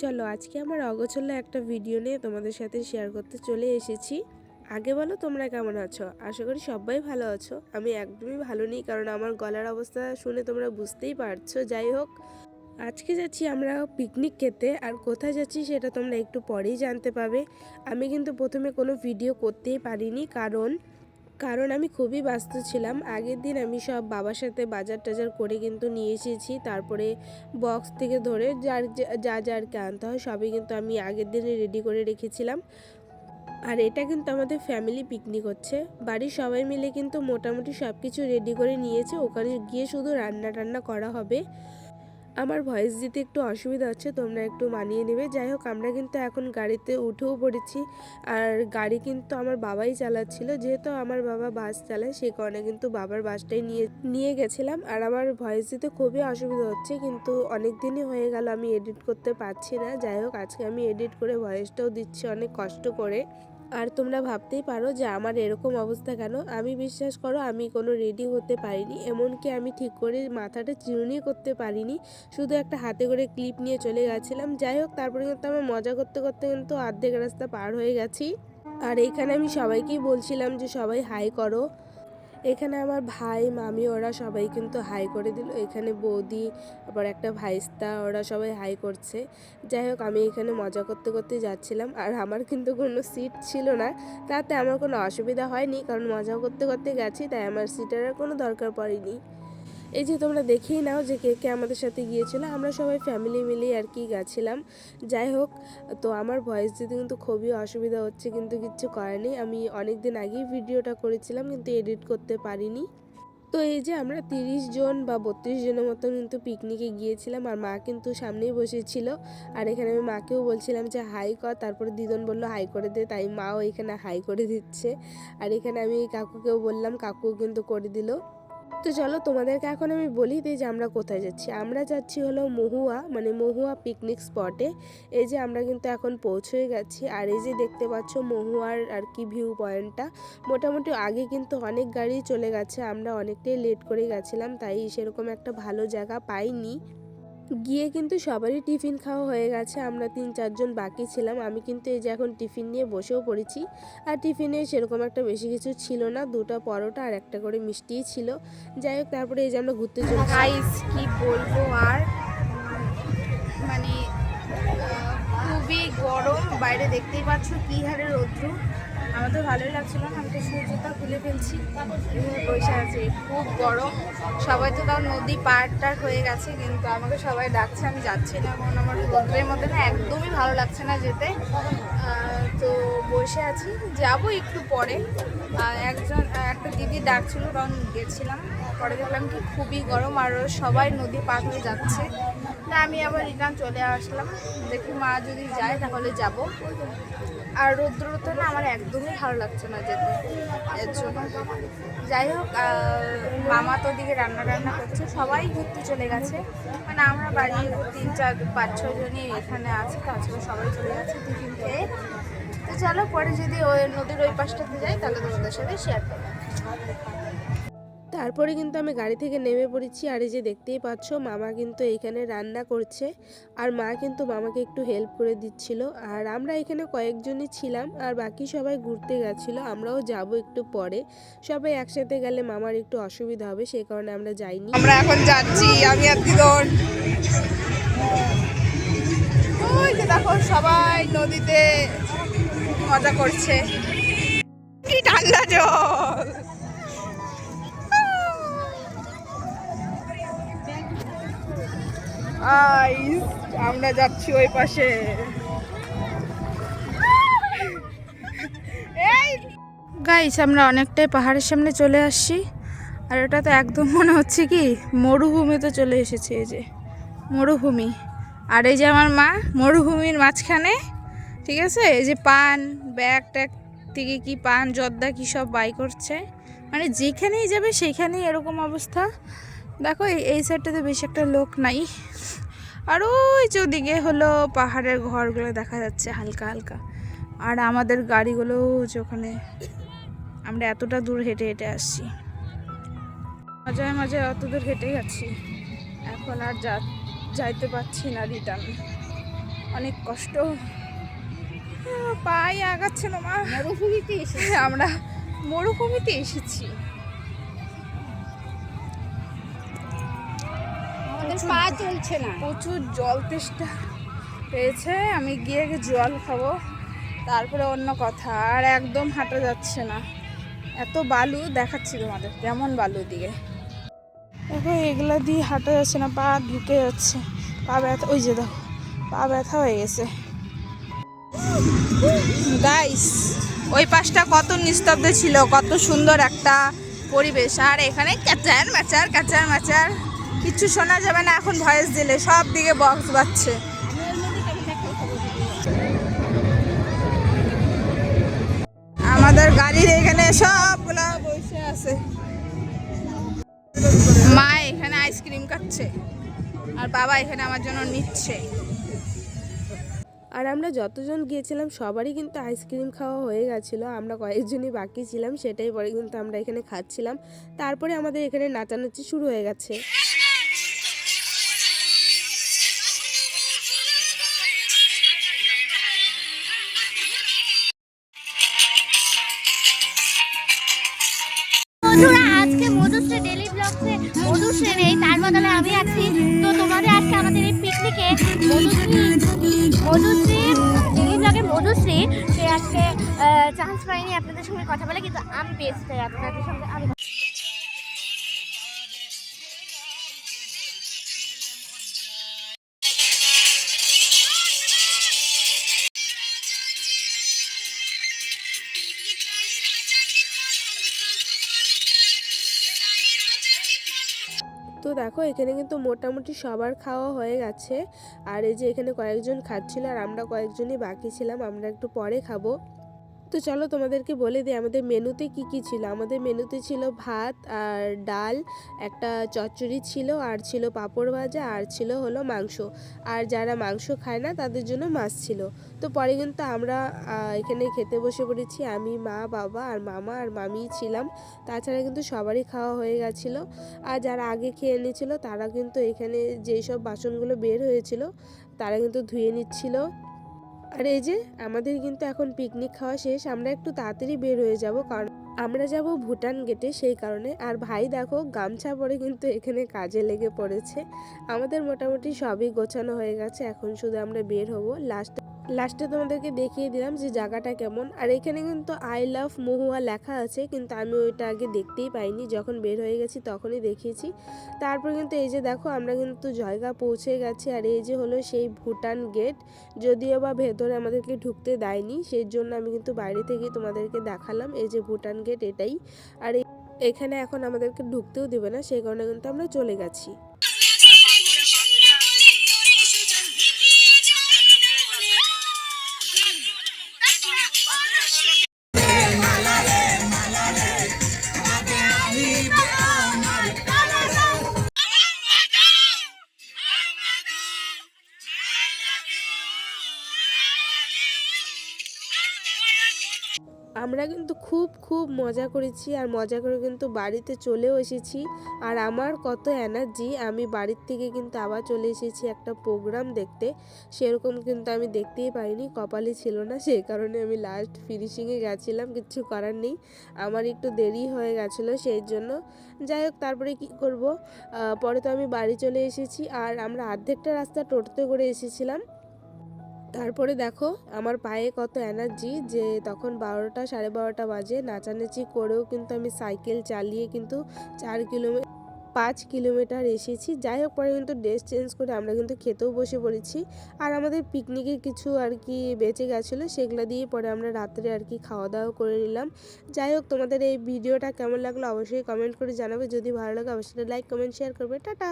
চলো আজকে আমার অগোছালো একটা ভিডিও নিয়ে তোমাদের সাথে শেয়ার করতে চলে এসেছি। আগে বলো তোমরা কেমন আছো? আশা করি সবাই ভালো আছো। আমি একদমই ভালো নেই, কারণ আমার গলার অবস্থা শুনে তোমরা বুঝতেই পারছো। যাই হোক, আজকে যাচ্ছি আমরা পিকনিক খেতে, আর কোথায় যাচ্ছি সেটা তোমরা একটু পরেই জানতে পাবে। আমি কিন্তু প্রথমে কোনো ভিডিও করতেই পারিনি, কারণ কারণ আমি খুবই ব্যস্ত ছিলাম। আগের দিন আমি সব বাবার সাথে বাজার টাজার করে কিন্তু নিয়ে এসেছি। তারপরে বক্স থেকে ধরে যারকে আনতে হয় সবই কিন্তু আমি আগের দিনে রেডি করে রেখেছিলাম। আর এটা কিন্তু আমাদের ফ্যামিলি পিকনিক হচ্ছে। বাড়ির সবাই মিলে কিন্তু মোটামুটি সব কিছু রেডি করে নিয়েছে। ওখানে গিয়ে শুধু রান্না টান্না করা হবে। আমার ভয়েস দিতে একটু অসুবিধা হচ্ছে, তোমরা একটু মানিয়ে নেবে। যাই হোক, আমরা কিন্তু এখন গাড়িতে উঠেও পড়েছি। আর গাড়ি কিন্তু আমার বাবাই চালাচ্ছিল, যেহেতু আমার বাবা বাস চালায় সেই কারণে কিন্তু বাবার বাসটাই নিয়ে গেছিলাম। আর আমার ভয়েস দিতে খুবই অসুবিধা হচ্ছে, কিন্তু অনেক দিনই হয়ে গেল আমি এডিট করতে পারছি না। যাই হোক, আজকে আমি এডিট করে ভয়েসটাও দিচ্ছি অনেক কষ্ট করে। আর তোমরা ভাবতেই পারো যে আমার এরকম অবস্থা কেন। আমি বিশ্বাস করো, আমি কোনো রেডি হতে পারিনি, এমনকি আমি ঠিক করে মাথাটা চিরুনি করতে পারিনি। শুধু একটা হাতে করে ক্লিপ নিয়ে চলে গেছিলাম। যাই হোক, তারপরে কিন্তু আমার মজা করতে করতে কিন্তু অর্ধেক রাস্তা পার হয়ে গেছি। আর এইখানে আমি সবাইকেই বলছিলাম যে সবাই হাই করো। এখানে আমার ভাই মামি ওরা সবাই কিন্তু হাই করে দিল। এখানে বৌদি, আবার একটা ভাইস্তা, ওরা সবাই হাই করছে। যাই হোক, আমি এখানে মজা করতে করতে যাচ্ছিলাম। আর আমার কিন্তু কোনো সিট ছিল না, তাতে আমার কোনো অসুবিধা হয়নি, কারণ মজা করতে করতে গেছি, তাই আমার সিটের আর কোনো দরকার পড়েনি। এই যে তোমরা দেখেই নাও যে কে কে আমাদের সাথে গিয়েছিল। আমরা সবাই ফ্যামিলি মিলেই আর কি গেছিলাম। যাই হোক, তো আমার ভয়েস দিতে কিন্তু খুবই অসুবিধা হচ্ছে, কিন্তু কিচ্ছু করার নেই। আমি অনেক দিন আগেই ভিডিওটা করেছিলাম, কিন্তু এডিট করতে পারিনি। তো এই যে আমরা 30 জন বা 32 জনের মতো কিন্তু পিকনিকে গিয়েছিলাম। আর মা কিন্তু সামনেই বসেছিল। আর এখানে আমি মাকেও বলছিলাম যে হাই কর, তারপরে দিদন বললো হাই করে দে, তাই মাও এখানে হাই করে দিচ্ছে। আর এখানে আমি কাকুকেও বললাম, কাকুও কিন্তু করে দিল। তো চলো তোমাদেরকে এখন আমি বলি দিই যে আমরা কোথায় যাচ্ছি। আমরা যাচ্ছি হলো মহুয়া, মানে মহুয়া পিকনিক স্পটে। এই যে আমরা কিন্তু এখন পৌঁছে গেছি। আর এই যে দেখতে পাচ্ছ মহুয়ার আর কি ভিউ পয়েন্টটা। মোটামুটি আগে কিন্তু অনেক গাড়ি চলে গেছে, আমরা অনেকটাই লেট করে গেছিলাম, তাই সেরকম একটা ভালো জায়গা পাইনি। গিয়ে কিন্তু সবারই টিফিন খাওয়া হয়ে গেছে, আমরা 3-4 জন বাকি ছিলাম। আমি কিন্তু এই যে এখন টিফিন নিয়ে বসেও পড়েছি। আর টিফিনে সেরকম একটা বেশি কিছু ছিল না, 2টা পরোটা আর একটা করে মিষ্টিই ছিল। যাই হোক, তারপরে এই যে আমরা ঘুরতে চলেছি। গাইস কি বলবো আর, মানে খুবই গরম বাইরে, দেখতেই পাচ্ছ কি হারে রৌদ্র। আমার তো ভালোই লাগছিল না, আমি তো সূর্যটা খুলে ফেলছি, এভাবে বসে আছি, খুব গরম। সবাই তো তাও নদী পার টার হয়ে গেছে, কিন্তু আমাকে সবাই ডাকছে, আমি যাচ্ছি না, কারণ আমার রৌদ্রের মধ্যে না একদমই ভালো লাগছে না যেতে। তো বসে আছি, যাবো একটু পরে। একটা দিদি ডাকছিল, কারণ গেছিলাম, পরে দেখলাম কি খুবই গরম আর সবাই নদী পার হয়ে যাচ্ছে। তা আমি আবার রিটার্ন চলে আসলাম, দেখি মা যদি যায় তাহলে যাব। আর রৌদ্রতে না আমার একদমই ভালো লাগছে না যেতে, এর জন্য। যাই হোক, মামা তো দিকে রান্না করছে, সবাই ঘুরতে চলে গেছে। মানে আমরা বাড়ির 3-4-5-6 জনই এখানে আছি, তাছাড়া সবাই চলে গেছে টিফিন খেয়ে। তো চলো পরে যদি ওই নদীর ওই পাশটাতে যাই তাহলে তোমাদের সাথে শেয়ার করবো। তারপরে কিন্তু আমি গাড়ি থেকে নেমে পড়েছি। আর এই যে দেখতেই পাচ্ছ মামা কিন্তু এইখানে রান্না করছে, আর মা কিন্তু মামাকে একটু হেল্প করে দিচ্ছিল। আর আমরা এখানে কয়েকজনই ছিলাম, আর বাকি সবাই ঘুরতে গেছিলো। আমরাও যাব একটু পরে। সবাই একসাথে গেলে মামার একটু অসুবিধা হবে, সেই কারণে আমরা যাইনি। আমরা এখন যাচ্ছি, আমি আর দিদন। ওই যে দেখো সবাই নদীতে মজা করছে, কি ঠান্ডা জল। আমরা যাচ্ছি ওই পাশে। গাইস আমরা অনেকটাই পাহাড়ের সামনে চলে আসছি, আর এটা তো একদম মনে হচ্ছে কি মরুভূমিতে চলে এসেছে। এই যে মরুভূমি, আর এই যে আমার মা মরুভূমির মাঝখানে, ঠিক আছে। এই যে পান ব্যাগ ট্যাগ থেকে কি পান জর্দা কি সব বাই করছে, মানে যেখানেই যাবে সেখানেই এরকম অবস্থা। দেখো এই সাইডটাতে বেশি একটা লোক নাই, আর ওই যে ওদিকে হলো পাহাড়ের ঘরগুলো দেখা যাচ্ছে হালকা হালকা। আর আমাদের গাড়িগুলো যে ওখানে, আমরা এতটা দূর হেঁটে হেঁটে আসছি, মাঝে মাঝে অত দূর হেঁটে যাচ্ছি, এখন আর যাইতে পারছি না রিটার্ন। অনেক কষ্ট, পায়ে আগাচ্ছে না মা। মরুভূমিতে এসে আমরা মরুভূমিতে এসেছি। আমাদের পা চলছে না। প্রচুর জল তেষ্টা পেয়েছে, আমি গিয়ে আগে জল খাবো, তারপরে অন্য কথা। আর একদম হাঁটা যাচ্ছে না, এত বালু দেখাচ্ছি তোমাদের কেমন বালু দিয়ে। দেখো এগুলা দিয়ে হাঁটা যাচ্ছে না, পা ঢুকে যাচ্ছে, পা ব্যথা। ওই যে দেখো পা ব্যথা হয়ে গেছে। গাইস ওই পাশটা কত নিস্তব্ধ ছিল, কত সুন্দর একটা পরিবেশ, আর এখানে ক্যাচার ম্যাচার ক্যাচার ম্যাচার কিচ্ছু শোনা যাবে না এখন ভয়েস দিলে, সব দিকে বক্স বাজছে। আমাদের গাড়ির এখানে সবগুলো বসে আছে, মা এখানে আইসক্রিম খাচ্ছে আর বাবা এখানে আমার জন্য নিচ্ছে। আর আমরা যতজন গিয়েছিলাম সবারই কিন্তু আইসক্রিম খাওয়া হয়ে গেছিলো, আমরা কয়েকজনই বাকি ছিলাম, সেটাই পরে কিন্তু আমরা এখানে খাচ্ছিলাম। তারপরে আমাদের এখানে নাচানাচি শুরু হয়ে গেছে। বন্ধুরা, আজকে মধুশ্রী ডেলি ব্লগসে মধুশ্রী নেই, তার বদলে আমি আছি। তো তোমাদের আজকে আমাদের এই পিকনিকে মধুশ্রী ডেলি ব্লগের মধুশ্রী সে আজকে চান্স পাইনি আপনাদের সঙ্গে কথা বলে, কিন্তু আমি পেয়েছি, তাই আপনাদের সঙ্গে আমি তো দেখো এখানে কিন্তু মোটামুটি সবার খাওয়া হয়ে গেছে। আর এই যে এখানে কয়েকজন খাচ্ছিল আর আমরা কয়েকজনই বাকি ছিলাম, আমরা একটু পরে খাবো। তো চলো তোমাদেরকে বলে দিই আমাদের মেনুতে কি কি ছিল। আমাদের মেনুতে ছিল ভাত আর ডাল, একটা চচ্চড়ি ছিল, আর ছিল পাঁপড় ভাজা, আর ছিল হলো মাংস। আর যারা মাংস খায় না তাদের জন্য মাছ ছিল। তো পরে কিন্তু আমরা এখানে খেতে বসে পড়েছি, আমি, মা, বাবা আর মামা আর মামিই ছিলাম। তাছাড়া কিন্তু সবারই খাওয়া হয়ে গেছিলো। আর যারা আগে খেয়ে নিয়েছিল তারা কিন্তু এখানে যেই সব বাসনগুলো বের হয়েছিল তারা কিন্তু ধুয়ে নিচ্ছিল। আর এই যে আমাদের কিন্তু এখন পিকনিক খাওয়া শেষ, আমরা একটু তাড়াতাড়ি বের হয়ে যাব, কারণ আমরা যাব ভুটান গেটে, সেই কারণে। আর ভাই দেখো গামছা পরে কিন্তু এখানে কাজে লেগে পড়েছে। আমাদের মোটামুটি সবই গোছানো হয়ে গেছে, এখন শুধু আমরা বের হব। লাস্টে তোমাদেরকে দেখিয়ে দিলাম যে জায়গাটা কেমন। আর এখানে কিন্তু আই লাভ মহুয়া লেখা আছে, কিন্তু আমি ওইটা আগে দেখতেই পাইনি, যখন বের হয়ে গেছি তখনই দেখিয়েছি। তারপর কিন্তু এই যে দেখো আমরা কিন্তু জায়গা পৌঁছে গেছি। আর এই যে হলো সেই ভুটান গেট, যদিও বা ভেতরে আমাদেরকে ঢুকতে দেয়নি, সেই জন্য আমি কিন্তু বাইরে থেকে তোমাদেরকে দেখালাম। এই যে ভুটান গেট এটাই। আর এখানে এখন আমাদেরকে ঢুকতেও দেবে না, সেই কারণে কিন্তু আমরা চলে গেছি। আমরা কিন্তু খুব খুব মজা করেছি, আর মজা করে কিন্তু বাড়িতে চলেও এসেছি। আর আমার কত এনার্জি, আমি বাড়ির থেকে কিন্তু আবার চলে এসেছি একটা প্রোগ্রাম দেখতে। সেরকম কিন্তু আমি দেখতেই পারিনি, কপালে ছিল না, সেই কারণে আমি লাস্ট ফিনিশিংয়ে গেছিলাম। কিচ্ছু করার নেই, আমার একটু দেরি হয়ে গেছিলো সেই জন্য। যাই হোক, তারপরে কি করব, পরে তো আমি বাড়ি চলে এসেছি। আর আমরা অর্ধেকটা রাস্তা টোটোতে করে এসেছিলাম। তারপরে দেখো আমার পায়ে কত এনার্জি, যে তখন 12টা 12:30 বাজে, নাচানাচি করেও কিন্তু আমি সাইকেল চালিয়ে কিন্তু 5 কিলোমিটার এসেছি। যাই হোক, পরে কিন্তু ড্রেস চেঞ্জ করে আমরা কিন্তু খেতেও বসে পড়েছি। আর আমাদের পিকনিকের কিছু আর কি বেঁচে গেছিলো, সেগুলো দিয়ে পরে আমরা রাত্রে আর কি খাওয়া দাওয়া করে নিলাম। যাই হোক, তোমাদের এই ভিডিওটা কেমন লাগলো অবশ্যই কমেন্ট করে জানাবে, যদি ভালো লাগে অবশ্যই লাইক কমেন্ট শেয়ার করবে। টাটা।